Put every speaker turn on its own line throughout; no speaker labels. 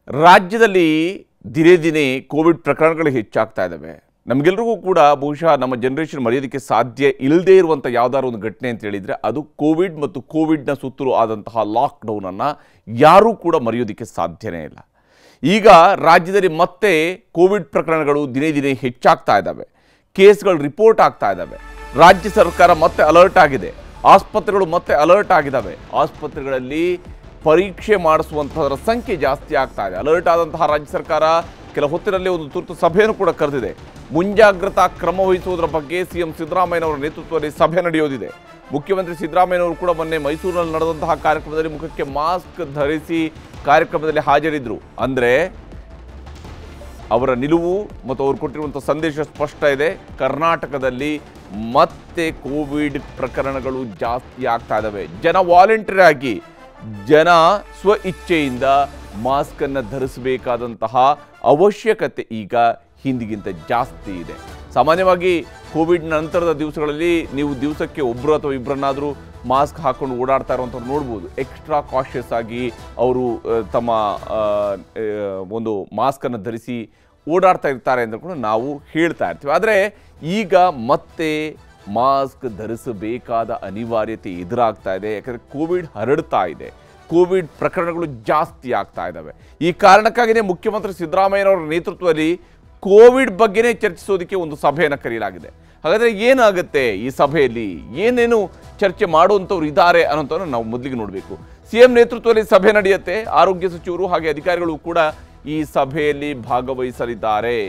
ರಾಜ್ಯದಲ್ಲಿ ದಿನೇ ದಿನೇ ಕೋವಿಡ್ ಪ್ರಕರಣಗಳು ಹೆಚ್ಚಾಗ್ತಾ ಇದ್ದಾವೆ. ನಮಗೆಲ್ಲರಿಗೂ ಕೂಡ ಬಹುಶಃ ನಮ್ಮ ಜನರೇಷನ್ ಮರೆಯೋದಕ್ಕೆ ಸಾಧ್ಯ ಇಲ್ಲದೇ ಇರುವಂಥ ಯಾವುದಾದ್ರು ಒಂದು ಘಟನೆ ಅಂತ ಹೇಳಿದರೆ ಅದು ಕೋವಿಡ್ ಮತ್ತು ಕೋವಿಡ್ನ ಸುತ್ತಲೂ ಆದಂತಹ ಲಾಕ್ಡೌನನ್ನು ಯಾರೂ ಕೂಡ ಮರೆಯೋದಕ್ಕೆ ಸಾಧ್ಯನೇ ಇಲ್ಲ. ಈಗ ರಾಜ್ಯದಲ್ಲಿ ಮತ್ತೆ ಕೋವಿಡ್ ಪ್ರಕರಣಗಳು ದಿನೇ ದಿನೇ ಹೆಚ್ಚಾಗ್ತಾ ಇದ್ದಾವೆ. ಕೇಸ್ಗಳು ರಿಪೋರ್ಟ್ ಆಗ್ತಾ ಇದ್ದಾವೆ. ರಾಜ್ಯ ಸರ್ಕಾರ ಮತ್ತೆ ಅಲರ್ಟ್ ಆಗಿದೆ. ಆಸ್ಪತ್ರೆಗಳು ಮತ್ತೆ ಅಲರ್ಟ್ ಆಗಿದ್ದಾವೆ. ಆಸ್ಪತ್ರೆಗಳಲ್ಲಿ ಪರೀಕ್ಷೆ ಮಾಡಿಸುವಂಥದ್ರ ಸಂಖ್ಯೆ ಜಾಸ್ತಿ ಆಗ್ತಾ ಇದೆ. ಅಲರ್ಟ್ ಆದಂತಹ ರಾಜ್ಯ ಸರ್ಕಾರ ಕೆಲ ಹೊತ್ತಿನಲ್ಲಿ ಒಂದು ತುರ್ತು ಸಭೆಯನ್ನು ಕೂಡ ಕರೆದಿದೆ. ಮುಂಜಾಗ್ರತಾ ಕ್ರಮ ವಹಿಸುವುದರ ಬಗ್ಗೆ ಸಿಎಂ ಸಿದ್ದರಾಮಯ್ಯನವರ ನೇತೃತ್ವದಲ್ಲಿ ಸಭೆ ನಡೆಯೋದಿದೆ. ಮುಖ್ಯಮಂತ್ರಿ ಸಿದ್ದರಾಮಯ್ಯನವರು ಕೂಡ ಮೊನ್ನೆ ಮೈಸೂರಿನಲ್ಲಿ ನಡೆದಂತಹ ಕಾರ್ಯಕ್ರಮದಲ್ಲಿ ಮುಖಕ್ಕೆ ಮಾಸ್ಕ್ ಧರಿಸಿ ಕಾರ್ಯಕ್ರಮದಲ್ಲಿ ಹಾಜರಿದ್ದರು. ಅಂದರೆ ಅವರ ನಿಲುವು ಮತ್ತು ಅವರು ಕೊಟ್ಟಿರುವಂಥ ಸಂದೇಶ ಸ್ಪಷ್ಟ ಇದೆ. ಕರ್ನಾಟಕದಲ್ಲಿ ಮತ್ತೆ ಕೋವಿಡ್ ಪ್ರಕರಣಗಳು ಜಾಸ್ತಿ ಆಗ್ತಾ ಇದ್ದಾವೆ. ಜನ ವಾಲಂಟಿಯರ್ ಆಗಿ ಜನ ಸ್ವ ಇಚ್ಛೆಯಿಂದ ಮಾಸ್ಕನ್ನು ಧರಿಸಬೇಕಾದಂತಹ ಅವಶ್ಯಕತೆ ಈಗ ಹಿಂದಿಗಿಂತ ಜಾಸ್ತಿ ಇದೆ. ಸಾಮಾನ್ಯವಾಗಿ ಕೋವಿಡ್ ನಂತರದ ದಿವಸಗಳಲ್ಲಿ ನೀವು ದಿವಸಕ್ಕೆ ಒಬ್ಬರು ಅಥವಾ ಇಬ್ಬರನ್ನಾದರೂ ಮಾಸ್ಕ್ ಹಾಕ್ಕೊಂಡು ಓಡಾಡ್ತಾ ಇರುವಂಥವ್ರು ನೋಡ್ಬೋದು. ಎಕ್ಸ್ಟ್ರಾ ಕಾಷಿಯಸ್ ಆಗಿ ಅವರು ತಮ್ಮ ಒಂದು ಮಾಸ್ಕನ್ನು ಧರಿಸಿ ಓಡಾಡ್ತಾ ಇರ್ತಾರೆ ಅಂತ ಕೂಡ ನಾವು ಹೇಳ್ತಾ ಇರ್ತೀವಿ. ಆದರೆ ಈಗ ಮತ್ತೆ ಮಾಸ್ಕ್ ಧರಿಸಬೇಕಾದ ಅನಿವಾರ್ಯತೆ ಎದುರಾಗ್ತಾ ಇದೆ. ಯಾಕಂದರೆ ಕೋವಿಡ್ ಹರಡ್ತಾ ಇದೆ. ಕೋವಿಡ್ ಪ್ರಕರಣಗಳು ಜಾಸ್ತಿ ಆಗ್ತಾ ಇದ್ದಾವೆ. ಈ ಕಾರಣಕ್ಕಾಗಿಯೇ ಮುಖ್ಯಮಂತ್ರಿ ಸಿದ್ದರಾಮಯ್ಯನವರ ನೇತೃತ್ವದಲ್ಲಿ ಕೋವಿಡ್ ಬಗ್ಗೆನೇ ಚರ್ಚಿಸೋದಕ್ಕೆ ಒಂದು ಸಭೆಯನ್ನು ಕರೆಯಲಾಗಿದೆ. ಹಾಗಾದರೆ ಏನಾಗುತ್ತೆ ಈ ಸಭೆಯಲ್ಲಿ, ಏನೇನು ಚರ್ಚೆ ಮಾಡುವಂಥವ್ರು ಇದ್ದಾರೆ ಅನ್ನೋಂಥವ್ರನ್ನ ನಾವು ಮೊದಲಿಗೆ ನೋಡಬೇಕು. ಸಿಎಂ ನೇತೃತ್ವದಲ್ಲಿ ಸಭೆ ನಡೆಯುತ್ತೆ. ಆರೋಗ್ಯ ಸಚಿವರು ಹಾಗೆ ಅಧಿಕಾರಿಗಳು ಕೂಡ ಈ ಸಭೆಯಲ್ಲಿ ಭಾಗವಹಿಸಲಿದ್ದಾರೆ.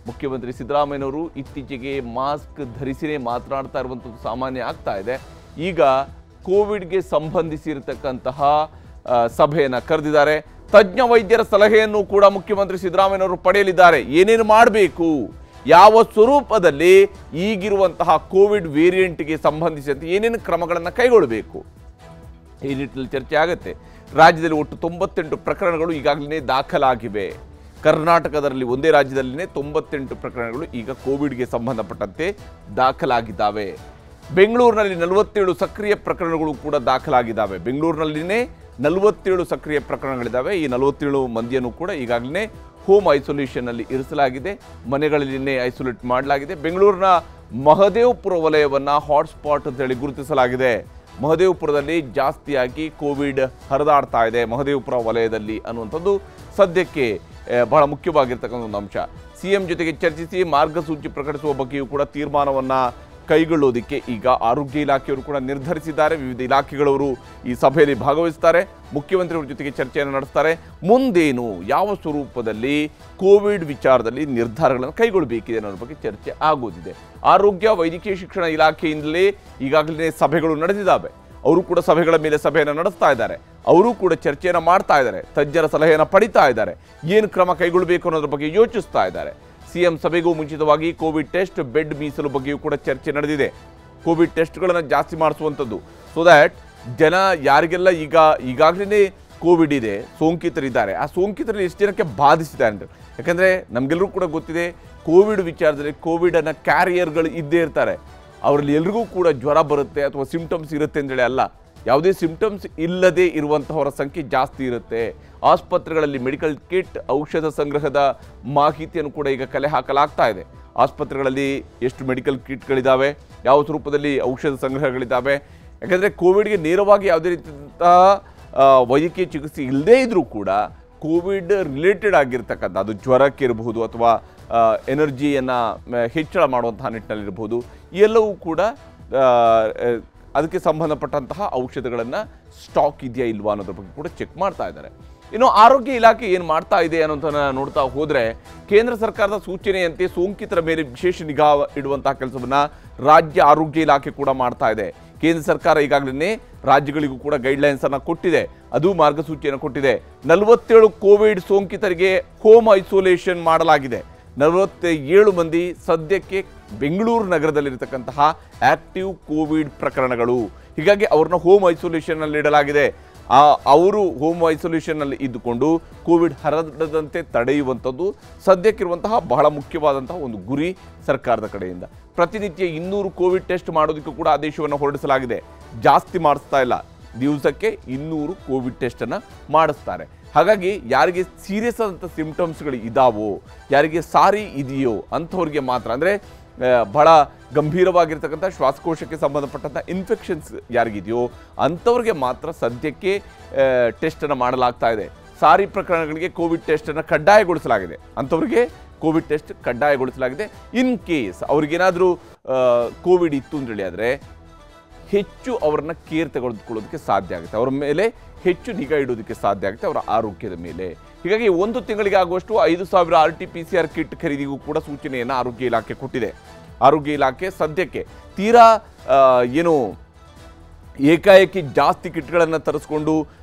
ಮುಖ್ಯಮಂತ್ರಿ ಸಿದ್ದರಾಮಯ್ಯನವರು ಇತ್ತೀಚೆಗೆ ಮಾಸ್ಕ್ ಧರಿಸಿನೇ ಮಾತನಾಡ್ತಾ ಇರುವಂಥದ್ದು ಸಾಮಾನ್ಯ ಆಗ್ತಾ ಇದೆ. ಈಗ ಕೋವಿಡ್ಗೆ ಸಂಬಂಧಿಸಿರತಕ್ಕಂತಹ ಸಭೆಯನ್ನು ಕರೆದಿದ್ದಾರೆ. ತಜ್ಞ ವೈದ್ಯರ ಸಲಹೆಯನ್ನು ಕೂಡ ಮುಖ್ಯಮಂತ್ರಿ ಸಿದ್ದರಾಮಯ್ಯನವರು ಪಡೆಯಲಿದ್ದಾರೆ. ಏನೇನು ಮಾಡಬೇಕು, ಯಾವ ಸ್ವರೂಪದಲ್ಲಿ ಈಗಿರುವಂತಹ ಕೋವಿಡ್ ವೇರಿಯಂಟ್ಗೆ ಸಂಬಂಧಿಸಿದಂತೆ ಏನೇನು ಕ್ರಮಗಳನ್ನು ಕೈಗೊಳ್ಳಬೇಕು ಈ ನಿಟ್ಟಿನಲ್ಲಿ ಚರ್ಚೆ ಆಗುತ್ತೆ. ರಾಜ್ಯದಲ್ಲಿ ಒಟ್ಟು 98 ಪ್ರಕರಣಗಳು ಈಗಾಗಲೇ ದಾಖಲಾಗಿವೆ. ಕರ್ನಾಟಕದಲ್ಲಿ ಒಂದೇ ರಾಜ್ಯದಲ್ಲಿನೇ 98 ಪ್ರಕರಣಗಳು ಈಗ ಕೋವಿಡ್ಗೆ ಸಂಬಂಧಪಟ್ಟಂತೆ ದಾಖಲಾಗಿದ್ದಾವೆ. ಬೆಂಗಳೂರಿನಲ್ಲಿ 47 ಸಕ್ರಿಯ ಪ್ರಕರಣಗಳು ಕೂಡ ದಾಖಲಾಗಿದ್ದಾವೆ. ಬೆಂಗಳೂರಿನಲ್ಲಿನೇ 47 ಸಕ್ರಿಯ ಪ್ರಕರಣಗಳಿದ್ದಾವೆ. ಈ 47 ಮಂದಿಯನ್ನು ಕೂಡ ಈಗಾಗಲೇ ಹೋಮ್ ಐಸೋಲೇಷನ್ನಲ್ಲಿ ಇರಿಸಲಾಗಿದೆ. ಮನೆಗಳಲ್ಲಿನೇ ಐಸೋಲೇಟ್ ಮಾಡಲಾಗಿದೆ. ಬೆಂಗಳೂರಿನ ಮಹದೇವಪುರ ವಲಯವನ್ನು ಹಾಟ್ಸ್ಪಾಟ್ ಅಂತೇಳಿ ಗುರುತಿಸಲಾಗಿದೆ. ಮಹದೇವಪುರದಲ್ಲಿ ಜಾಸ್ತಿಯಾಗಿ ಕೋವಿಡ್ ಹರಿದಾಡ್ತಾ ಇದೆ ಮಹದೇವಪುರ ವಲಯದಲ್ಲಿ ಅನ್ನುವಂಥದ್ದು ಸದ್ಯಕ್ಕೆ ಬಹಳ ಮುಖ್ಯವಾಗಿರ್ತಕ್ಕಂಥ ಒಂದು ಅಂಶ. ಸಿಎಂ ಜೊತೆಗೆ ಚರ್ಚಿಸಿ ಮಾರ್ಗಸೂಚಿ ಪ್ರಕಟಿಸುವ ಬಗ್ಗೆಯೂ ಕೂಡ ತೀರ್ಮಾನವನ್ನು ಕೈಗೊಳ್ಳೋದಕ್ಕೆ ಈಗ ಆರೋಗ್ಯ ಇಲಾಖೆಯವರು ಕೂಡ ನಿರ್ಧರಿಸಿದ್ದಾರೆ. ವಿವಿಧ ಇಲಾಖೆಗಳವರು ಈ ಸಭೆಯಲ್ಲಿ ಭಾಗವಹಿಸ್ತಾರೆ. ಮುಖ್ಯಮಂತ್ರಿಯವರ ಜೊತೆಗೆ ಚರ್ಚೆಯನ್ನು ನಡೆಸ್ತಾರೆ. ಮುಂದೇನು, ಯಾವ ಸ್ವರೂಪದಲ್ಲಿ ಕೋವಿಡ್ ವಿಚಾರದಲ್ಲಿ ನಿರ್ಧಾರಗಳನ್ನು ಕೈಗೊಳ್ಳಬೇಕಿದೆ ಅನ್ನೋದ್ರ ಬಗ್ಗೆ ಚರ್ಚೆ ಆಗೋದಿದೆ. ಆರೋಗ್ಯ ವೈದ್ಯಕೀಯ ಶಿಕ್ಷಣ ಇಲಾಖೆಯಿಂದಲೇ ಈಗಾಗಲೇ ಸಭೆಗಳು ನಡೆದಿದ್ದಾವೆ. ಅವರು ಕೂಡ ಸಭೆಗಳ ಮೇಲೆ ಸಭೆಯನ್ನು ನಡೆಸ್ತಾ ಇದ್ದಾರೆ. ಅವರು ಕೂಡ ಚರ್ಚೆಯನ್ನು ಮಾಡ್ತಾ ಇದ್ದಾರೆ. ತಜ್ಞರ ಸಲಹೆಯನ್ನು ಪಡಿತಾ ಇದ್ದಾರೆ. ಏನು ಕ್ರಮ ಕೈಗೊಳ್ಳಬೇಕು ಅನ್ನೋದ್ರ ಬಗ್ಗೆ ಯೋಚಿಸ್ತಾ ಇದ್ದಾರೆ. ಸಿಎಂ ಸಭೆಗೂ ಮುಂಚಿತವಾಗಿ ಕೋವಿಡ್ ಟೆಸ್ಟ್ ಬೆಡ್ ಮೀಸಲು ಬಗ್ಗೆಯೂ ಕೂಡ ಚರ್ಚೆ ನಡೆದಿದೆ. ಕೋವಿಡ್ ಟೆಸ್ಟ್ಗಳನ್ನು ಜಾಸ್ತಿ ಮಾಡಿಸುವಂಥದ್ದು ಸೊ ದ್ಯಾಟ್ ಜನ ಯಾರಿಗೆಲ್ಲ ಈಗಾಗಲೇ ಕೋವಿಡ್ ಇದೆ, ಸೋಂಕಿತರಿದ್ದಾರೆ, ಆ ಸೋಂಕಿತರಲ್ಲಿ ಎಷ್ಟು ಜನಕ್ಕೆ ಬಾಧಿಸಿದೆ ಅಂತ. ಯಾಕಂದರೆ ನಮಗೆಲ್ಲರೂ ಕೂಡ ಗೊತ್ತಿದೆ ಕೋವಿಡ್ ವಿಚಾರದಲ್ಲಿ ಕೋವಿಡನ್ನು ಕ್ಯಾರಿಯರ್ಗಳು ಇದ್ದೇ ಇರ್ತಾರೆ. ಅವರಲ್ಲಿ ಎಲ್ರಿಗೂ ಕೂಡ ಜ್ವರ ಬರುತ್ತೆ ಅಥವಾ ಸಿಂಪ್ಟಮ್ಸ್ ಇರುತ್ತೆ ಅಂತೇಳಿ ಅಲ್ಲ, ಯಾವುದೇ ಸಿಂಪ್ಟಮ್ಸ್ ಇಲ್ಲದೆ ಇರುವಂತಹವರ ಸಂಖ್ಯೆ ಜಾಸ್ತಿ ಇರುತ್ತೆ. ಆಸ್ಪತ್ರೆಗಳಲ್ಲಿ ಮೆಡಿಕಲ್ ಕಿಟ್, ಔಷಧ ಸಂಗ್ರಹದ ಮಾಹಿತಿಯನ್ನು ಕೂಡ ಈಗ ಕಲೆ ಹಾಕಲಾಗ್ತಾ ಇದೆ. ಆಸ್ಪತ್ರೆಗಳಲ್ಲಿ ಎಷ್ಟು ಮೆಡಿಕಲ್ ಕಿಟ್ಗಳಿದ್ದಾವೆ, ಯಾವ ಸ್ವರೂಪದಲ್ಲಿ ಔಷಧ ಸಂಗ್ರಹಗಳಿದ್ದಾವೆ. ಯಾಕಂದರೆ ಕೋವಿಡ್ಗೆ ನೇರವಾಗಿ ಯಾವುದೇ ರೀತಿಯಂತಹ ವೈದ್ಯಕೀಯ ಚಿಕಿತ್ಸೆ ಇಲ್ಲದೇ ಇದ್ದರೂ ಕೂಡ ಕೋವಿಡ್ ರಿಲೇಟೆಡ್ ಆಗಿರ್ತಕ್ಕಂಥ ಅದು ಜ್ವರಕ್ಕೆ ಇರಬಹುದು ಅಥವಾ ಎನರ್ಜಿಯನ್ನು ಹೆಚ್ಚಳ ಮಾಡುವಂತಹ ನಿಟ್ಟಿನಲ್ಲಿರಬಹುದು, ಎಲ್ಲವೂ ಕೂಡ ಅದಕ್ಕೆ ಸಂಬಂಧಪಟ್ಟಂತಹ ಔಷಧಗಳನ್ನು ಸ್ಟಾಕ್ ಇದೆಯಾ ಇಲ್ವಾ ಅನ್ನೋದ್ರ ಬಗ್ಗೆ ಕೂಡ ಚೆಕ್ ಮಾಡ್ತಾ ಇದ್ದಾರೆ. ಇನ್ನು ಆರೋಗ್ಯ ಇಲಾಖೆ ಏನು ಮಾಡ್ತಾ ಇದೆ ಅನ್ನೋದನ್ನ ನೋಡ್ತಾ ಹೋದರೆ ಕೇಂದ್ರ ಸರ್ಕಾರದ ಸೂಚನೆಯಂತೆ ಸೋಂಕಿತರ ಮೇಲೆ ವಿಶೇಷ ನಿಗಾ ಇಡುವಂತಹ ಕೆಲಸವನ್ನು ರಾಜ್ಯ ಆರೋಗ್ಯ ಇಲಾಖೆ ಕೂಡ ಮಾಡ್ತಾ ಇದೆ. ಕೇಂದ್ರ ಸರ್ಕಾರ ಈಗಾಗಲೇ ರಾಜ್ಯಗಳಿಗೂ ಕೂಡ ಗೈಡ್ಲೈನ್ಸನ್ನು ಕೊಟ್ಟಿದೆ. ಅದು ಮಾರ್ಗಸೂಚಿಯನ್ನು ಕೊಟ್ಟಿದೆ. 47 ಕೋವಿಡ್ ಸೋಂಕಿತರಿಗೆ ಹೋಮ್ ಐಸೋಲೇಷನ್ ಮಾಡಲಾಗಿದೆ. 47 ಮಂದಿ ಸದ್ಯಕ್ಕೆ ಬೆಂಗಳೂರು ನಗರದಲ್ಲಿರತಕ್ಕಂತಹ ಆಕ್ಟಿವ್ ಕೋವಿಡ್ ಪ್ರಕರಣಗಳು. ಹೀಗಾಗಿ ಅವ್ರನ್ನ ಹೋಮ್ ಐಸೋಲೇಷನ್ನಲ್ಲಿ ಇಡಲಾಗಿದೆ. ಅವರು ಹೋಮ್ ಐಸೋಲೇಷನ್ನಲ್ಲಿ ಇದ್ದುಕೊಂಡು ಕೋವಿಡ್ ಹರಡದಂತೆ ತಡೆಯುವಂಥದ್ದು ಸದ್ಯಕ್ಕಿರುವಂತಹ ಬಹಳ ಮುಖ್ಯವಾದಂತಹ ಒಂದು ಗುರಿ ಸರ್ಕಾರದ ಕಡೆಯಿಂದ. ಪ್ರತಿನಿತ್ಯ 200 ಕೋವಿಡ್ ಟೆಸ್ಟ್ ಮಾಡೋದಕ್ಕೂ ಕೂಡ ಆದೇಶವನ್ನು ಹೊರಡಿಸಲಾಗಿದೆ. ಜಾಸ್ತಿ ಮಾಡಿಸ್ತಾ ಇಲ್ಲ, ದಿವಸಕ್ಕೆ 200 ಕೋವಿಡ್ ಟೆಸ್ಟನ್ನು ಮಾಡಿಸ್ತಾರೆ. ಹಾಗಾಗಿ ಯಾರಿಗೆ ಸೀರಿಯಸ್ ಆದಂಥ ಸಿಂಪ್ಟಮ್ಸ್ಗಳು ಇದಾವೋ, ಯಾರಿಗೆ ಸಾರಿ ಇದೆಯೋ ಅಂಥವ್ರಿಗೆ ಮಾತ್ರ, ಅಂದರೆ ಬಹಳ ಗಂಭೀರವಾಗಿರ್ತಕ್ಕಂಥ ಶ್ವಾಸಕೋಶಕ್ಕೆ ಸಂಬಂಧಪಟ್ಟಂಥ ಇನ್ಫೆಕ್ಷನ್ಸ್ ಯಾರಿಗಿದೆಯೋ ಅಂಥವ್ರಿಗೆ ಮಾತ್ರ ಸದ್ಯಕ್ಕೆ ಟೆಸ್ಟನ್ನು ಮಾಡಲಾಗ್ತಾ ಇದೆ. ಸಾರಿ ಪ್ರಕರಣಗಳಿಗೆ ಕೋವಿಡ್ ಟೆಸ್ಟನ್ನು ಕಡ್ಡಾಯಗೊಳಿಸಲಾಗಿದೆ. ಅಂಥವ್ರಿಗೆ ಕೋವಿಡ್ ಟೆಸ್ಟ್ ಕಡ್ಡಾಯಗೊಳಿಸಲಾಗಿದೆ. ಇನ್ ಕೇಸ್ ಅವ್ರಿಗೇನಾದರೂ ಕೋವಿಡ್ ಇತ್ತು ಅಂತೇಳಿ ಆದರೆ ಹೆಚ್ಚು ಅವ್ರನ್ನ ಕೇರ್ ತೆಗೆದುಕೊಳ್ಳೋದಕ್ಕೆ ಸಾಧ್ಯ ಆಗುತ್ತೆ, ಅವರ ಮೇಲೆ ಹೆಚ್ಚು ನಿಗಾ ಇಡೋದಕ್ಕೆ ಸಾಧ್ಯ ಆಗುತ್ತೆ, ಅವರ ಆರೋಗ್ಯದ ಮೇಲೆ. ಹೀಗಾಗಿ 1 ತಿಂಗಳಿಗೆ ಆಗುವಷ್ಟು 5,000 RT-PCR ಕಿಟ್ ಖರೀದಿಗೂ ಕೂಡ ಸೂಚನೆಯನ್ನು ಆರೋಗ್ಯ ಇಲಾಖೆ ಕೊಟ್ಟಿದೆ. ಆರೋಗ್ಯ ಇಲಾಖೆ ಸದ್ಯಕ್ಕೆ ತೀರಾ ಏನು ಏಕಾಏಕಿ ಜಾಸ್ತಿ ಕಿಟ್ಗಳನ್ನು ತರಿಸ್ಕೊಂಡು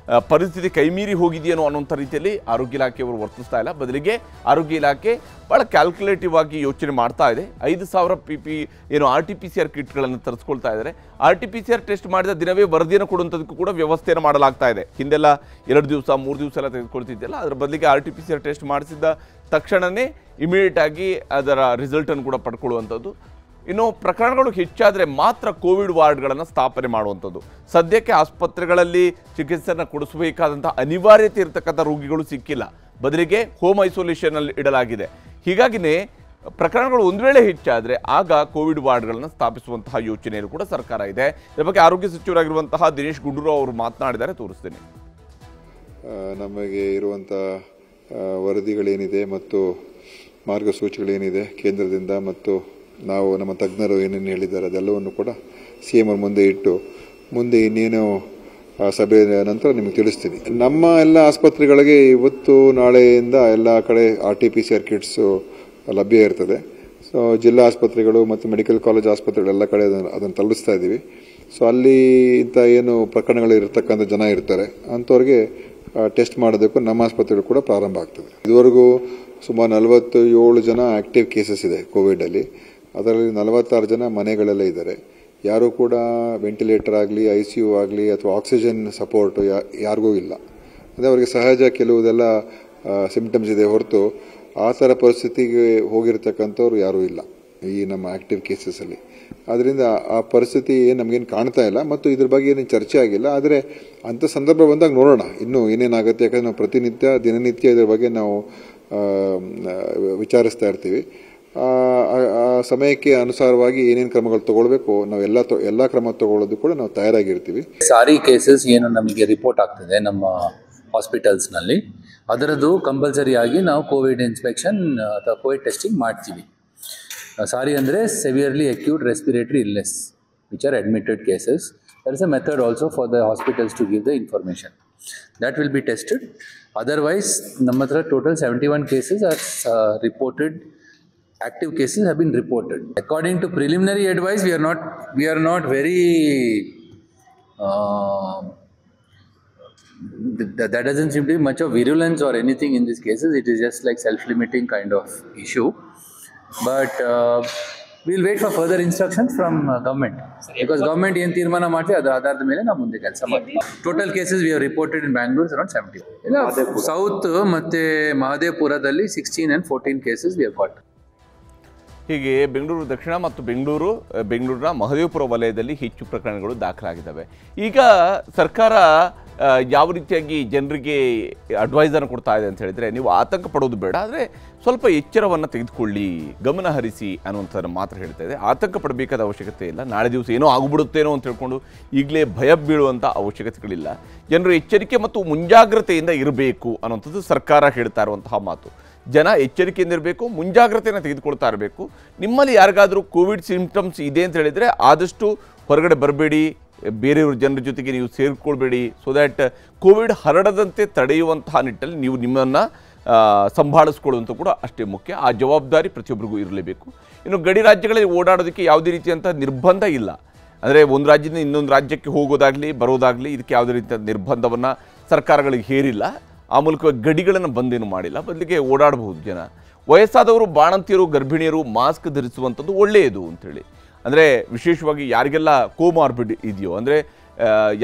ಪರಿಸ್ಥಿತಿ ಕೈಮೀರಿ ಹೋಗಿದೆಯೇನೋ ಅನ್ನೋಂಥ ರೀತಿಯಲ್ಲಿ ಆರೋಗ್ಯ ಇಲಾಖೆಯವರು ವರ್ತಿಸ್ತಾ ಇಲ್ಲ. ಬದಲಿಗೆ ಆರೋಗ್ಯ ಇಲಾಖೆ ಭಾಳ ಕ್ಯಾಲ್ಕುಲೇಟಿವ್ ಆಗಿ ಯೋಚನೆ ಮಾಡ್ತಾ ಇದೆ. 5,000 RT-PCR ಕಿಟ್ಗಳನ್ನು ತರಿಸ್ಕೊಳ್ತಾ ಇದ್ದಾರೆ. RT-PCR ಟೆಸ್ಟ್ ಮಾಡಿದ ದಿನವೇ ವರದಿಯನ್ನು ಕೊಡುವಂಥದಕ್ಕೂ ಕೂಡ ವ್ಯವಸ್ಥೆಯನ್ನು ಮಾಡಲಾಗ್ತಾ ಇದೆ. ಹಿಂದೆಲ್ಲ 2 ದಿವಸ 3 ದಿವಸ ಎಲ್ಲ ತೆಗೆದುಕೊಳ್ತಿದ್ದೆಲ್ಲ, ಅದರ ಬದಲಿಗೆ RT-PCR ಟೆಸ್ಟ್ ಮಾಡಿಸಿದ ತಕ್ಷಣವೇ ಇಮಿಡಿಯೇಟ್ ಆಗಿ ಅದರ ರಿಸಲ್ಟನ್ನು ಕೂಡ ಪಡ್ಕೊಳ್ಳುವಂಥದ್ದು. ಇನ್ನು ಪ್ರಕರಣಗಳು ಹೆಚ್ಚಾದರೆ ಮಾತ್ರ ಕೋವಿಡ್ ವಾರ್ಡ್ಗಳನ್ನು ಸ್ಥಾಪನೆ ಮಾಡುವಂಥದ್ದು. ಸದ್ಯಕ್ಕೆ ಆಸ್ಪತ್ರೆಗಳಲ್ಲಿ ಚಿಕಿತ್ಸೆಯನ್ನು ಕೊಡಿಸಬೇಕಾದಂಥ ಅನಿವಾರ್ಯತೆ ಇರತಕ್ಕಂಥ ರೋಗಿಗಳು ಸಿಕ್ಕಿಲ್ಲ, ಬದಲಿಗೆ ಹೋಮ್ ಐಸೋಲೇಷನಲ್ಲಿ ಇಡಲಾಗಿದೆ. ಹೀಗಾಗಿಯೇ ಪ್ರಕರಣಗಳು ಒಂದು ವೇಳೆ ಹೆಚ್ಚಾದರೆ ಆಗ ಕೋವಿಡ್ ವಾರ್ಡ್ಗಳನ್ನು ಸ್ಥಾಪಿಸುವಂತಹ ಯೋಚನೆಯಲ್ಲೂ ಕೂಡ ಸರ್ಕಾರ ಇದೆ. ಇದರ ಬಗ್ಗೆ ಆರೋಗ್ಯ ಸಚಿವರಾಗಿರುವಂತಹ ದಿನೇಶ್ ಗುಂಡೂರಾವ್ ಅವರು ಮಾತನಾಡಿದ್ದಾರೆ, ತೋರಿಸ್ತೇನೆ.
ನಮಗೆ ಇರುವಂಥ ವರದಿಗಳೇನಿದೆ ಮತ್ತು ಮಾರ್ಗಸೂಚಿಗಳೇನಿದೆ ಕೇಂದ್ರದಿಂದ ಮತ್ತು ನಾವು ನಮ್ಮ ತಜ್ಞರು ಏನೇನು ಹೇಳಿದ್ದಾರೆ ಅದೆಲ್ಲವನ್ನು ಕೂಡ CM ಅವ್ರ ಮುಂದೆ ಇಟ್ಟು ಮುಂದೆ ಇನ್ನೇನು ಸಭೆ ನಂತರ ನಿಮಗೆ ತಿಳಿಸ್ತೀನಿ. ನಮ್ಮ ಎಲ್ಲ ಆಸ್ಪತ್ರೆಗಳಿಗೆ ಇವತ್ತು ನಾಳೆಯಿಂದ ಎಲ್ಲ ಕಡೆ RT-PCR ಕಿಟ್ಸು ಲಭ್ಯ ಇರ್ತದೆ. ಸೊ ಜಿಲ್ಲಾ ಆಸ್ಪತ್ರೆಗಳು ಮತ್ತು ಮೆಡಿಕಲ್ ಕಾಲೇಜ್ ಆಸ್ಪತ್ರೆಗಳೆಲ್ಲ ಕಡೆ ಅದನ್ನು ತಲುಪಿಸ್ತಾ ಇದ್ದೀವಿ. ಸೊ ಅಲ್ಲಿ ಇಂಥ ಏನು ಪ್ರಕರಣಗಳು ಇರತಕ್ಕಂಥ ಜನ ಇರ್ತಾರೆ ಅಂಥವ್ರಿಗೆ ಟೆಸ್ಟ್ ಮಾಡೋದಕ್ಕೂ ನಮ್ಮ ಆಸ್ಪತ್ರೆಗಳು ಕೂಡ ಪ್ರಾರಂಭ ಆಗ್ತದೆ. ಇದುವರೆಗೂ ಸುಮಾರು 47 ಜನ ಆಕ್ಟಿವ್ ಕೇಸಸ್ ಇದೆ ಕೋವಿಡಲ್ಲಿ. ಅದರಲ್ಲಿ 46 ಜನ ಮನೆಗಳೆಲ್ಲ ಇದ್ದಾರೆ. ಯಾರೂ ಕೂಡ ವೆಂಟಿಲೇಟರ್ ಆಗಲಿ ICU ಆಗಲಿ ಅಥವಾ ಆಕ್ಸಿಜನ್ ಸಪೋರ್ಟು ಯಾರಿಗೂ ಇಲ್ಲ. ಅಂದರೆ ಅವರಿಗೆ ಸಹಜ ಕೆಲವುದೆಲ್ಲ ಸಿಂಪ್ಟಮ್ಸ್ ಇದೆ ಹೊರತು ಆ ಥರ ಪರಿಸ್ಥಿತಿಗೆ ಹೋಗಿರ್ತಕ್ಕಂಥವ್ರು ಯಾರೂ ಇಲ್ಲ ಈ ನಮ್ಮ ಆಕ್ಟಿವ್ ಕೇಸಸಲ್ಲಿ. ಆದ್ದರಿಂದ ಆ ಪರಿಸ್ಥಿತಿ ನಮಗೇನು ಕಾಣ್ತಾ ಇಲ್ಲ ಮತ್ತು ಇದ್ರ ಬಗ್ಗೆ ಏನೇನು ಚರ್ಚೆ ಆಗಿಲ್ಲ. ಆದರೆ ಅಂಥ ಸಂದರ್ಭ ಬಂದಾಗ ನೋಡೋಣ ಇನ್ನೂ ಏನೇನಾಗುತ್ತೆ. ಯಾಕಂದರೆ ನಾವು ಪ್ರತಿನಿತ್ಯ ದಿನನಿತ್ಯ ಇದ್ರ ಬಗ್ಗೆ ನಾವು ವಿಚಾರಿಸ್ತಾ ಇರ್ತೀವಿ. ಆ ಸಮಯಕ್ಕೆ ಅನುಸಾರವಾಗಿ ಏನೇನು ಕ್ರಮಗಳು ತಗೊಳ್ಬೇಕು ನಾವು ಎಲ್ಲ ಕ್ರಮ ತಗೊಳ್ಳೋದು ಕೂಡ ನಾವು ತಯಾರಾಗಿರ್ತೀವಿ.
ಸಾರಿ ಕೇಸಸ್ ಏನು ನಮಗೆ ರಿಪೋರ್ಟ್ ಆಗ್ತದೆ ನಮ್ಮ ಹಾಸ್ಪಿಟಲ್ಸ್ನಲ್ಲಿ ಅದರದ್ದು ಕಂಪಲ್ಸರಿ ಆಗಿ ನಾವು ಕೋವಿಡ್ ಇನ್ಸ್ಪೆಕ್ಷನ್ ಅಥವಾ ಕೋವಿಡ್ ಟೆಸ್ಟಿಂಗ್ ಮಾಡ್ತೀವಿ. ಸಾರಿ ಅಂದರೆ severely acute respiratory illness which are admitted cases. There is a method also for the hospitals to give the information that will be tested. Otherwise ನಮ್ಮ ಹತ್ರ total 71 cases are reported. Active cases have been reported. According to preliminary advice, we are not very that doesn't seem to be much of virulence or anything in these cases. It is just like self-limiting kind of issue. But we'll wait for further instructions from government because government ಏನು ತೀರ್ಮಾನ ಮಾಡ್ತೀವಿ ಅದರ ಆಧಾರದ ಮೇಲೆ ನಾವು ಮುಂದೆ ಕೆಲಸ ಮಾಡ್ತೀವಿ. Total cases we have reported in Bangalore around 70. ಇಲ್ಲ ಸೌತ್ ಮತ್ತು ಮಹದೇವಪುರದಲ್ಲಿ 16 and 14 cases we have got.
ಹೀಗೆ ಬೆಂಗಳೂರು ದಕ್ಷಿಣ ಮತ್ತು ಬೆಂಗಳೂರಿನ ಮಹದೇವಪುರ ವಲಯದಲ್ಲಿ ಹೆಚ್ಚು ಪ್ರಕರಣಗಳು ದಾಖಲಾಗಿದ್ದಾವೆ. ಈಗ ಸರ್ಕಾರ ಯಾವ ರೀತಿಯಾಗಿ ಜನರಿಗೆ ಅಡ್ವೈಸನ್ನು ಕೊಡ್ತಾ ಇದೆ ಅಂತ ಹೇಳಿದರೆ, ನೀವು ಆತಂಕ ಪಡೋದು ಬೇಡ, ಆದರೆ ಸ್ವಲ್ಪ ಎಚ್ಚರವನ್ನು ತೆಗೆದುಕೊಳ್ಳಿ, ಗಮನ ಹರಿಸಿ ಅನ್ನುವಂಥದ್ದನ್ನು ಮಾತ್ರ ಹೇಳ್ತಾ ಇದೆ. ಆತಂಕ ಪಡಬೇಕಾದ ಅವಶ್ಯಕತೆ ಇಲ್ಲ. ನಾಳೆ ದಿವಸ ಏನೋ ಆಗಿಬಿಡುತ್ತೇನೋ ಅಂತ ಹೇಳ್ಕೊಂಡು ಈಗಲೇ ಭಯ ಬೀಳುವಂಥ ಅವಶ್ಯಕತೆಗಳಿಲ್ಲ. ಜನರು ಎಚ್ಚರಿಕೆ ಮತ್ತು ಮುಂಜಾಗ್ರತೆಯಿಂದ ಇರಬೇಕು ಅನ್ನುವಂಥದ್ದು ಸರ್ಕಾರ ಹೇಳ್ತಾ ಇರುವಂತಹ ಮಾತು. ಜನ ಎಚ್ಚರಿಕೆಯಿಂದ ಇರಬೇಕು, ಮುಂಜಾಗ್ರತೆಯನ್ನು ತೆಗೆದುಕೊಳ್ತಾ ಇರಬೇಕು. ನಿಮ್ಮಲ್ಲಿ ಯಾರಿಗಾದರೂ ಕೋವಿಡ್ ಸಿಂಪ್ಟಮ್ಸ್ ಇದೆ ಅಂತ ಹೇಳಿದರೆ ಆದಷ್ಟು ಹೊರಗಡೆ ಬರಬೇಡಿ, ಬೇರೆಯವ್ರ ಜನರ ಜೊತೆಗೆ ನೀವು ಸೇರಿಕೊಳ್ಬೇಡಿ. ಸೊ ದ್ಯಾಟ್ ಕೋವಿಡ್ ಹರಡದಂತೆ ತಡೆಯುವಂತಹ ನಿಟ್ಟಲ್ಲಿ ನೀವು ನಿಮ್ಮನ್ನು ಸಂಭಾಳಿಸ್ಕೊಳ್ಳುವಂಥ ಕೂಡ ಅಷ್ಟೇ ಮುಖ್ಯ. ಆ ಜವಾಬ್ದಾರಿ ಪ್ರತಿಯೊಬ್ಬರಿಗೂ ಇರಲೇಬೇಕು. ಇನ್ನು ಗಡಿ ರಾಜ್ಯಗಳಲ್ಲಿ ಓಡಾಡೋದಕ್ಕೆ ಯಾವುದೇ ರೀತಿಯಂಥ ನಿರ್ಬಂಧ ಇಲ್ಲ. ಅಂದರೆ ಒಂದು ರಾಜ್ಯದಿಂದ ಇನ್ನೊಂದು ರಾಜ್ಯಕ್ಕೆ ಹೋಗೋದಾಗಲಿ ಬರೋದಾಗಲಿ ಇದಕ್ಕೆ ಯಾವುದೇ ರೀತಿಯ ನಿರ್ಬಂಧವನ್ನು ಸರ್ಕಾರಗಳಿಗೆ ಹೇರಿಲ್ಲ. ಆ ಮೂಲಕ ಗಡಿಗಳನ್ನು ಬಂದೇನು ಮಾಡಿಲ್ಲ, ಬದಲಿಗೆ ಓಡಾಡಬಹುದು ಜನ. ವಯಸ್ಸಾದವರು, ಬಾಣಂತಿಯರು, ಗರ್ಭಿಣಿಯರು ಮಾಸ್ಕ್ ಧರಿಸುವಂಥದ್ದು ಒಳ್ಳೆಯದು ಅಂಥೇಳಿ. ಅಂದರೆ ವಿಶೇಷವಾಗಿ ಯಾರಿಗೆಲ್ಲ ಕೋಮಾರ್ಬಿಡ್ ಇದೆಯೋ, ಅಂದರೆ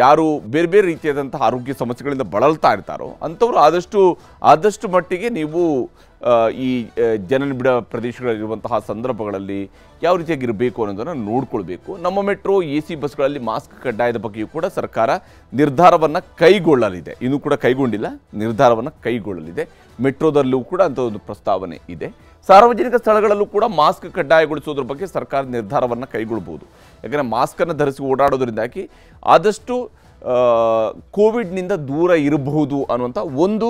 ಯಾರು ಬೇರೆ ಬೇರೆ ರೀತಿಯಾದಂಥ ಆರೋಗ್ಯ ಸಮಸ್ಯೆಗಳಿಂದ ಬಳಲ್ತಾ ಇರ್ತಾರೋ ಅಂಥವ್ರು ಆದಷ್ಟು ಮಟ್ಟಿಗೆ ನೀವು ಈ ಜನನಿಬಿಡ ಪ್ರದೇಶಗಳಲ್ಲಿರುವಂತಹ ಸಂದರ್ಭಗಳಲ್ಲಿ ಯಾವ ರೀತಿಯಾಗಿರಬೇಕು ಅನ್ನೋದನ್ನು ನೋಡ್ಕೊಳ್ಬೇಕು. ನಮ್ಮ ಮೆಟ್ರೋ AC ಬಸ್ಗಳಲ್ಲಿ ಮಾಸ್ಕ್ ಕಡ್ಡಾಯದ ಬಗ್ಗೆಯೂ ಕೂಡ ಸರ್ಕಾರ ನಿರ್ಧಾರವನ್ನು ಕೈಗೊಳ್ಳಲಿದೆ. ಇನ್ನೂ ಕೂಡ ಕೈಗೊಂಡಿಲ್ಲ, ನಿರ್ಧಾರವನ್ನು ಕೈಗೊಳ್ಳಲಿದೆ. ಮೆಟ್ರೋದಲ್ಲೂ ಕೂಡ ಅಂಥ ಒಂದು ಪ್ರಸ್ತಾವನೆ ಇದೆ. ಸಾರ್ವಜನಿಕ ಸ್ಥಳಗಳಲ್ಲೂ ಕೂಡ ಮಾಸ್ಕ್ ಕಡ್ಡಾಯಗೊಳಿಸೋದ್ರ ಬಗ್ಗೆ ಸರ್ಕಾರ ನಿರ್ಧಾರವನ್ನು ಕೈಗೊಳ್ಳಬಹುದು. ಯಾಕಂದರೆ ಮಾಸ್ಕನ್ನು ಧರಿಸಿ ಓಡಾಡೋದ್ರಿಂದಾಗಿ ಆದಷ್ಟು ಕೋವಿಡ್ನಿಂದ ದೂರ ಇರಬಹುದು ಅನ್ನುವಂಥ ಒಂದು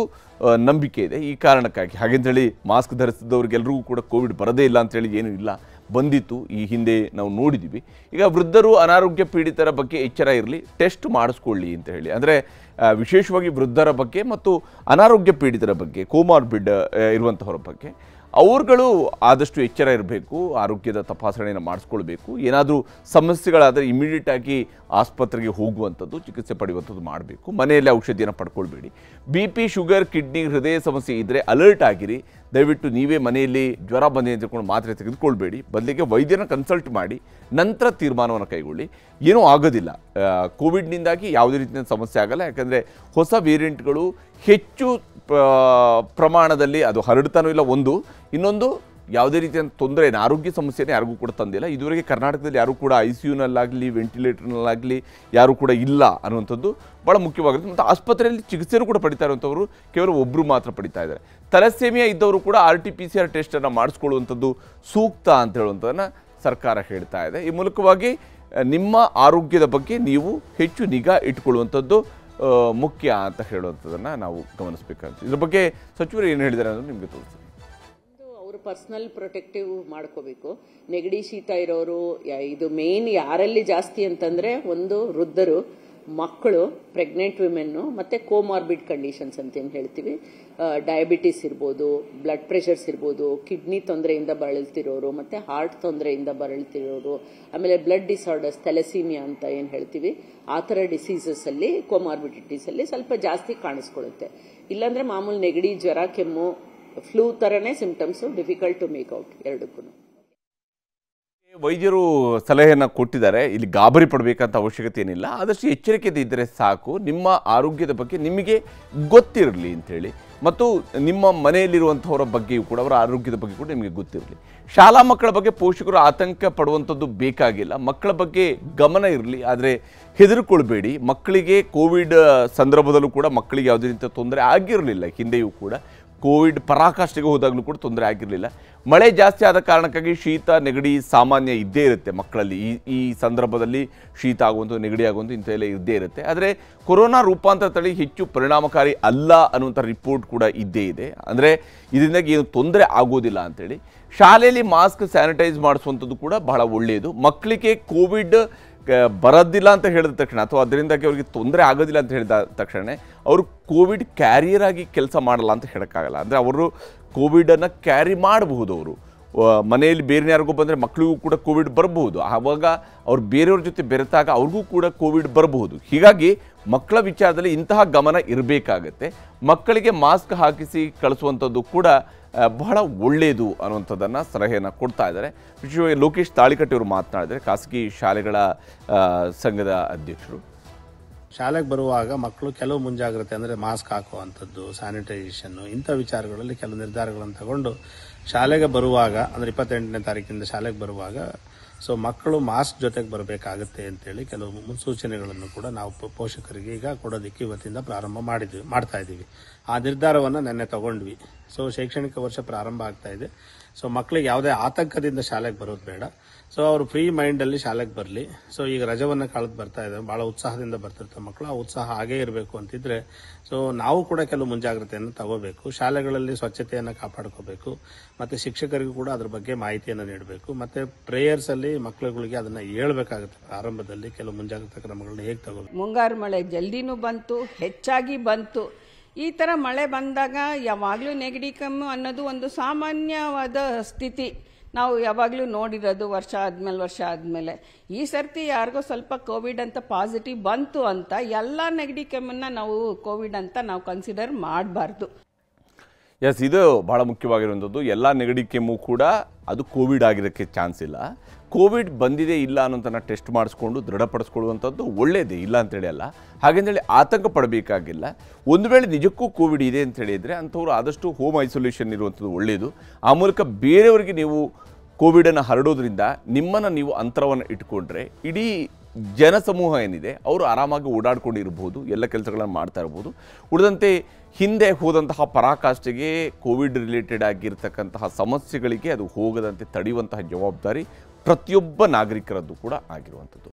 ನಂಬಿಕೆ ಇದೆ. ಈ ಕಾರಣಕ್ಕಾಗಿ ಹಾಗೆಂತೇಳಿ ಮಾಸ್ಕ್ ಧರಿಸಿದವ್ರಿಗೆಲ್ರಿಗೂ ಕೂಡ ಕೋವಿಡ್ ಬರದೇ ಇಲ್ಲ ಅಂತೇಳಿ ಏನೂ ಇಲ್ಲ, ಬಂದಿತ್ತು, ಈ ಹಿಂದೆ ನಾವು ನೋಡಿದ್ದೀವಿ. ಈಗ ವೃದ್ಧರು, ಅನಾರೋಗ್ಯ ಪೀಡಿತರ ಬಗ್ಗೆ ಎಚ್ಚರ ಇರಲಿ, ಟೆಸ್ಟ್ ಮಾಡಿಸ್ಕೊಳ್ಳಿ ಅಂತ ಹೇಳಿ. ಅಂದರೆ ವಿಶೇಷವಾಗಿ ವೃದ್ಧರ ಬಗ್ಗೆ ಮತ್ತು ಅನಾರೋಗ್ಯ ಪೀಡಿತರ ಬಗ್ಗೆ, ಕೋಮಾರ್ಬಿಡ್ ಇರುವಂಥವ್ರ ಬಗ್ಗೆ ಅವ್ರುಗಳು ಆದಷ್ಟು ಎಚ್ಚರ ಇರಬೇಕು, ಆರೋಗ್ಯದ ತಪಾಸಣೆಯನ್ನು ಮಾಡಿಸ್ಕೊಳ್ಬೇಕು. ಏನಾದರೂ ಸಮಸ್ಯೆಗಳಾದರೆ ಇಮಿಡಿಯೇಟಾಗಿ ಆಸ್ಪತ್ರೆಗೆ ಹೋಗುವಂಥದ್ದು, ಚಿಕಿತ್ಸೆ ಪಡೆಯುವಂಥದ್ದು ಮಾಡಬೇಕು. ಮನೆಯಲ್ಲೇ ಔಷಧಿಯನ್ನು ಪಡ್ಕೊಳ್ಬೇಡಿ. BP, ಶುಗರ್, ಕಿಡ್ನಿ, ಹೃದಯ ಸಮಸ್ಯೆ ಇದ್ದರೆ ಅಲರ್ಟ್ ಆಗಿರಿ. ದಯವಿಟ್ಟು ನೀವೇ ಮನೆಯಲ್ಲಿ ಜ್ವರ ಬಂದಿದೆ ಅಂತ ತಿಳ್ಕೊಂಡು ಮಾತ್ರೆ ತೆಗೆದುಕೊಳ್ಬೇಡಿ. ಬದಲಿಗೆ ವೈದ್ಯನ ಕನ್ಸಲ್ಟ್ ಮಾಡಿ ನಂತರ ತೀರ್ಮಾನವನ್ನು ಕೈಗೊಳ್ಳಿ. ಏನೂ ಆಗೋದಿಲ್ಲ, ಕೋವಿಡ್ನಿಂದಾಗಿ ಯಾವುದೇ ರೀತಿಯ ಸಮಸ್ಯೆ ಆಗಲ್ಲ. ಯಾಕಂದರೆ ಹೊಸ ವೇರಿಯಂಟ್ಗಳು ಹೆಚ್ಚು ಪ್ರಮಾಣದಲ್ಲಿ ಅದು ಹರಡ್ತಾನೂ ಇಲ್ಲ. ಇನ್ನೊಂದು ಯಾವುದೇ ರೀತಿಯ ತೊಂದರೆ, ಆರೋಗ್ಯ ಸಮಸ್ಯೆನೇ ಯಾರಿಗೂ ಕೂಡ ತಂದಿಲ್ಲ. ಇದುವರೆಗೆ ಕರ್ನಾಟಕದಲ್ಲಿ ಯಾರೂ ಕೂಡ ICUನಲ್ಲಾಗಲಿ ವೆಂಟಿಲೇಟರ್ನಲ್ಲಾಗಲಿ ಯಾರೂ ಕೂಡ ಇಲ್ಲ ಅನ್ನುವಂಥದ್ದು ಭಾಳ ಮುಖ್ಯವಾಗಿರುತ್ತೆ. ಮತ್ತು ಆಸ್ಪತ್ರೆಯಲ್ಲಿ ಚಿಕಿತ್ಸೆನೂ ಕೂಡ ಪಡಿತಾ ಇರುವಂಥವರು ಕೇವಲ ಒಬ್ಬರು ಮಾತ್ರ ಪಡಿತಾ ಇದ್ದಾರೆ. ಥಲಸೇಮಿಯಾ ಇದ್ದವರು ಕೂಡ RT-PCR ಟೆಸ್ಟನ್ನು ಮಾಡಿಸ್ಕೊಳ್ಳುವಂಥದ್ದು ಸೂಕ್ತ ಅಂತ ಹೇಳುವಂಥದ್ದನ್ನು ಸರ್ಕಾರ ಹೇಳ್ತಾ ಇದೆ. ಈ ಮೂಲಕವಾಗಿ ನಿಮ್ಮ ಆರೋಗ್ಯದ ಬಗ್ಗೆ ನೀವು ಹೆಚ್ಚು ನಿಗಾ ಇಟ್ಕೊಳ್ಳುವಂಥದ್ದು ಮುಖ್ಯ ಅಂತ ಹೇಳುವಂಥದ್ದನ್ನು ನಾವು ಗಮನಿಸಬೇಕಾಗುತ್ತೆ. ಇದ್ರ ಬಗ್ಗೆ ಸಚಿವರು ಏನು ಹೇಳಿದ್ದಾರೆ ಅನ್ನೋದು ನಿಮಗೆ ತೋರಿಸಿ.
ಅವರು ಪರ್ಸನಲ್ ಪ್ರೊಟೆಕ್ಟಿವ್ ಮಾಡ್ಕೋಬೇಕು. ನೆಗಡಿ ಶೀತ ಇರೋರು, ಇದು ಮೇನ್ ಯಾರಲ್ಲಿ ಜಾಸ್ತಿ ಅಂತಂದ್ರೆ ಒಂದು ವೃದ್ಧರು, ಮಕ್ಕಳು, ಪ್ರೆಗ್ನೆಂಟ್ ವಿಮೆನ್ನು, ಮತ್ತೆ ಕೋಮಾರ್ಬಿಡ್ ಕಂಡೀಷನ್ಸ್ ಅಂತ ಏನು ಹೇಳ್ತೀವಿ, ಡಯಾಬಿಟಿಸ್ ಇರ್ಬೋದು, ಬ್ಲಡ್ ಪ್ರೆಷರ್ಸ್ ಇರ್ಬೋದು, ಕಿಡ್ನಿ ತೊಂದರೆಯಿಂದ ಬಳಲ್ತಿರೋರು, ಮತ್ತೆ ಹಾರ್ಟ್ ತೊಂದರೆಯಿಂದ ಬಳಲ್ತಿರೋರು, ಆಮೇಲೆ ಬ್ಲಡ್ ಡಿಸಾರ್ಡರ್ಸ್, ಥೆಲಸೀಮಿಯಾ ಅಂತ ಏನು ಹೇಳ್ತೀವಿ, ಆ ಥರ ಡಿಸೀಸಸ್ ಅಲ್ಲಿ, ಕೋಮಾರ್ಬಿಡಿಟೀಸ್ ಅಲ್ಲಿ ಸ್ವಲ್ಪ ಜಾಸ್ತಿ ಕಾಣಿಸ್ಕೊಳ್ಳುತ್ತೆ. ಇಲ್ಲಾಂದ್ರೆ ಮಾಮೂಲಿ ನೆಗಡಿ, ಜ್ವರ, ಕೆಮ್ಮು, ಫ್ಲೂ ಥರನೇ symptoms, difficult to make out ಎರಡಕ್ಕೂ.
ವೈದ್ಯರು ಸಲಹೆಯನ್ನು ಕೊಟ್ಟಿದ್ದಾರೆ, ಇಲ್ಲಿ ಗಾಬರಿ ಪಡಬೇಕಂತ ಅವಶ್ಯಕತೆ ಏನಿಲ್ಲ. ಆದಷ್ಟು ಎಚ್ಚರಿಕೆಯಿಂದ ಇದ್ದರೆ ಸಾಕು. ನಿಮ್ಮ ಆರೋಗ್ಯದ ಬಗ್ಗೆ ನಿಮಗೆ ಗೊತ್ತಿರಲಿ ಅಂಥೇಳಿ, ಮತ್ತು ನಿಮ್ಮ ಮನೆಯಲ್ಲಿರುವಂಥವರ ಬಗ್ಗೆಯೂ ಕೂಡ, ಅವರ ಆರೋಗ್ಯದ ಬಗ್ಗೆ ಕೂಡ ನಿಮಗೆ ಗೊತ್ತಿರಲಿ. ಶಾಲಾ ಮಕ್ಕಳ ಬಗ್ಗೆ ಪೋಷಕರು ಆತಂಕ ಪಡುವಂಥದ್ದು ಬೇಕಾಗಿಲ್ಲ. ಮಕ್ಕಳ ಬಗ್ಗೆ ಗಮನ ಇರಲಿ, ಆದರೆ ಹೆದರ್ಕೊಳ್ಬೇಡಿ. ಮಕ್ಕಳಿಗೆ ಕೋವಿಡ್ ಸಂದರ್ಭದಲ್ಲೂ ಕೂಡ ಮಕ್ಕಳಿಗೆ ಯಾವುದೇ ರೀತಿಯ ತೊಂದರೆ ಆಗಿರಲಿಲ್ಲ. ಹಿಂದೆಯೂ ಕೂಡ ಕೋವಿಡ್ ಪರಾಕಾಷ್ಠೆಗೆ ಹೋದಾಗಲೂ ಕೂಡ ತೊಂದರೆ ಆಗಿರಲಿಲ್ಲ. ಮಳೆ ಜಾಸ್ತಿ ಆದ ಕಾರಣಕ್ಕಾಗಿ ಶೀತ, ನೆಗಡಿ ಸಾಮಾನ್ಯ ಇದ್ದೇ ಇರುತ್ತೆ ಮಕ್ಕಳಲ್ಲಿ. ಈ ಸಂದರ್ಭದಲ್ಲಿ ಶೀತ ಆಗುವಂಥದ್ದು, ನೆಗಡಿ ಆಗುವಂಥ ಇಂಥೆಲ್ಲ ಇದ್ದೇ ಇರುತ್ತೆ. ಆದರೆ ಕೊರೋನಾ ರೂಪಾಂತರ ತಳಿ ಹೆಚ್ಚು ಪರಿಣಾಮಕಾರಿ ಅಲ್ಲ ಅನ್ನುವಂಥ ರಿಪೋರ್ಟ್ ಕೂಡ ಇದ್ದೇ ಇದೆ. ಅಂದರೆ ಇದರಿಂದಾಗಿ ಏನು ತೊಂದರೆ ಆಗೋದಿಲ್ಲ ಅಂಥೇಳಿ. ಶಾಲೆಯಲ್ಲಿ ಮಾಸ್ಕ್, ಸ್ಯಾನಿಟೈಸ್ ಮಾಡಿಸುವಂಥದ್ದು ಕೂಡ ಬಹಳ ಒಳ್ಳೆಯದು. ಮಕ್ಕಳಿಗೆ ಕೋವಿಡ್ ಬರೋದಿಲ್ಲ ಅಂತ ಹೇಳಿದ ತಕ್ಷಣ, ಅಥವಾ ಅದರಿಂದಾಗಿ ಅವ್ರಿಗೆ ತೊಂದರೆ ಆಗೋದಿಲ್ಲ ಅಂತ ಹೇಳಿದ ತಕ್ಷಣ ಅವರು ಕೋವಿಡ್ ಕ್ಯಾರಿಯರ್ ಆಗಿ ಕೆಲಸ ಮಾಡಲ್ಲ ಅಂತ ಹೇಳೋಕ್ಕಾಗಲ್ಲ. ಅಂದರೆ ಅವರು ಕೋವಿಡನ್ನು ಕ್ಯಾರಿ ಮಾಡಬಹುದು. ಅವರು ಮನೆಯಲ್ಲಿ ಬೇರೆ ಯಾರಿಗೂ ಬಂದರೆ ಮಕ್ಕಳಿಗೂ ಕೂಡ ಕೋವಿಡ್ ಬರಬಹುದು. ಆವಾಗ ಅವ್ರು ಬೇರೆಯವ್ರ ಜೊತೆ ಬೆರೆತಾಗ ಅವ್ರಿಗೂ ಕೂಡ ಕೋವಿಡ್ ಬರಬಹುದು. ಹೀಗಾಗಿ ಮಕ್ಕಳ ವಿಚಾರದಲ್ಲಿ ಇಂತಹ ಗಮನ ಇರಬೇಕಾಗತ್ತೆ. ಮಕ್ಕಳಿಗೆ ಮಾಸ್ಕ್ ಹಾಕಿಸಿ ಕಳಿಸುವಂಥದ್ದು ಕೂಡ ಬಹಳ ಒಳ್ಳೆಯದು ಅನ್ನುವಂಥದ್ದನ್ನು ಸಲಹೆಯನ್ನು ಕೊಡ್ತಾ ಇದ್ದಾರೆ. ವಿಶೇಷವಾಗಿ ಲೋಕೇಶ್ ತಾಳಿಕಟ್ಟಿಯವರು ಮಾತನಾಡಿದರೆ, ಖಾಸಗಿ ಶಾಲೆಗಳ ಸಂಘದ ಅಧ್ಯಕ್ಷರು.
ಶಾಲೆಗೆ ಬರುವಾಗ ಮಕ್ಕಳು ಕೆಲವು ಮುಂಜಾಗ್ರತೆ ಅಂದರೆ ಮಾಸ್ಕ್ ಹಾಕುವಂಥದ್ದು, ಸ್ಯಾನಿಟೈಸೇಷನ್, ಇಂಥ ವಿಚಾರಗಳಲ್ಲಿ ಕೆಲವು ನಿರ್ಧಾರಗಳನ್ನು ತಗೊಂಡು ಶಾಲೆಗೆ ಬರುವಾಗ, ಅಂದರೆ 28ನೇ ತಾರೀಕಿನಿಂದ ಶಾಲೆಗೆ ಬರುವಾಗ ಮಕ್ಕಳು ಮಾಸ್ಕ್ ಜೊತೆಗೆ ಬರಬೇಕಾಗತ್ತೆ ಅಂತೇಳಿ ಕೆಲವು ಮುನ್ಸೂಚನೆಗಳನ್ನು ಕೂಡ ನಾವು ಪೋಷಕರಿಗೆ ಈಗ ಕೊಡೋದಕ್ಕೆ ಇವತ್ತಿಂದ ಪ್ರಾರಂಭ ಮಾಡ್ತಾ ಇದ್ದೀವಿ. ಆ ನಿರ್ಧಾರವನ್ನು ನೆನ್ನೆ ತಗೊಂಡ್ವಿ. ಶೈಕ್ಷಣಿಕ ವರ್ಷ ಪ್ರಾರಂಭ ಆಗ್ತಾ ಇದೆ. ಮಕ್ಕಳಿಗೆ ಯಾವುದೇ ಆತಂಕದಿಂದ ಶಾಲೆಗೆ ಬರೋದು ಬೇಡ. ಅವರು ಫ್ರೀ ಮೈಂಡಲ್ಲಿ ಶಾಲೆಗೆ ಬರಲಿ. ಈಗ ರಜವನ್ನು ಕಳೆದು ಬರ್ತಾ ಇದ್ದಾರೆ, ಬಹಳ ಉತ್ಸಾಹದಿಂದ ಬರ್ತಿರ್ತಾರೆ ಮಕ್ಕಳು. ಆ ಉತ್ಸಾಹ ಹಾಗೇ ಇರಬೇಕು ಅಂತಿದ್ರೆ ನಾವು ಕೂಡ ಕೆಲವು ಮುಂಜಾಗ್ರತೆಯನ್ನು ತಗೋಬೇಕು. ಶಾಲೆಗಳಲ್ಲಿ ಸ್ವಚ್ಛತೆಯನ್ನು ಕಾಪಾಡ್ಕೋಬೇಕು, ಮತ್ತೆ ಶಿಕ್ಷಕರಿಗೂ ಕೂಡ ಅದ್ರ ಬಗ್ಗೆ ಮಾಹಿತಿಯನ್ನು ನೀಡಬೇಕು. ಮತ್ತೆ ಪ್ರೇಯರ್ಸ್ ಅಲ್ಲಿ ಮಕ್ಕಳುಗಳಿಗೆ ಅದನ್ನ ಹೇಳ್ಬೇಕಾಗುತ್ತೆ. ಪ್ರಾರಂಭದಲ್ಲಿ ಕೆಲವು ಮುಂಜಾಗ್ರತಾ ಕ್ರಮಗಳನ್ನ ಹೇಗೆ ತಗೋಬೇಕು.
ಮುಂಗಾರು ಮಳೆ ಜಲ್ದಿನೂ ಬಂತು, ಹೆಚ್ಚಾಗಿ ಬಂತು. ಈ ಥರ ಮಳೆ ಬಂದಾಗ ಯಾವಾಗಲೂ ನೆಗಡಿ ಕೆಮ್ಮು ಅನ್ನೋದು ಒಂದು ಸಾಮಾನ್ಯವಾದ ಸ್ಥಿತಿ ನಾವು ಯಾವಾಗಲೂ ನೋಡಿರೋದು ವರ್ಷ ಆದಮೇಲೆ. ಈ ಸರ್ತಿ ಯಾರಿಗೋ ಸ್ವಲ್ಪ ಕೋವಿಡ್ ಅಂತ ಪಾಸಿಟಿವ್ ಬಂತು ಅಂತ ಎಲ್ಲ ನೆಗಡಿ ಕೆಮ್ಮನ್ನ ನಾವು ಕೋವಿಡ್ ಅಂತ ನಾವು ಕನ್ಸಿಡರ್ ಮಾಡಬಾರ್ದು.
ಎಸ್, ಇದು ಭಾಳ ಮುಖ್ಯವಾಗಿರುವಂಥದ್ದು. ಎಲ್ಲ ನೆಗಡಿ ಕೆಮ್ಮು ಕೂಡ ಅದು ಕೋವಿಡ್ ಆಗಿರೋಕ್ಕೆ ಚಾನ್ಸ್ ಇಲ್ಲ. ಕೋವಿಡ್ ಬಂದಿದೆ ಇಲ್ಲ ಅನ್ನೋಂಥನ್ನ ಟೆಸ್ಟ್ ಮಾಡಿಸ್ಕೊಂಡು ದೃಢಪಡಿಸ್ಕೊಳ್ಳುವಂಥದ್ದು ಒಳ್ಳೆಯದೇ, ಇಲ್ಲ ಅಂತೇಳಿ ಅಲ್ಲ. ಹಾಗಂತೇಳಿ ಆತಂಕ ಪಡಬೇಕಾಗಿಲ್ಲ. ಒಂದು ವೇಳೆ ನಿಜಕ್ಕೂ ಕೋವಿಡ್ ಇದೆ ಅಂತ ಹೇಳಿದರೆ ಅಂಥವ್ರು ಆದಷ್ಟು ಹೋಮ್ ಐಸೋಲೇಷನ್ ಇರುವಂಥದ್ದು ಒಳ್ಳೆಯದು. ಆ ಮೂಲಕ ಬೇರೆಯವರಿಗೆ ನೀವು ಕೋವಿಡನ್ನು ಹರಡೋದ್ರಿಂದ ನಿಮ್ಮನ್ನು ನೀವು ಅಂತರವನ್ನು ಇಟ್ಕೊಂಡ್ರೆ ಇಡೀ ಜನಸಮೂಹ ಏನಿದೆ ಅವರು ಆರಾಮಾಗಿ ಓಡಾಡ್ಕೊಂಡಿರ್ಬೋದು, ಎಲ್ಲ ಕೆಲಸಗಳನ್ನು ಮಾಡ್ತಾ ಇರ್ಬೋದು. ಉಳಿದಂತೆ ಹಿಂದೆ ಹೋದಂತಹ ಪರಾಕಾಷ್ಠೆಗೆ ಕೋವಿಡ್ ರಿಲೇಟೆಡ್ ಆಗಿರ್ತಕ್ಕಂತಹ ಸಮಸ್ಯೆಗಳಿಗೆ ಅದು ಹೋಗದಂತೆ ತಡೆಯುವಂತಹ ಜವಾಬ್ದಾರಿ ಪ್ರತಿಯೊಬ್ಬ ನಾಗರಿಕರದ್ದು ಕೂಡ ಆಗಿರುವಂಥದ್ದು.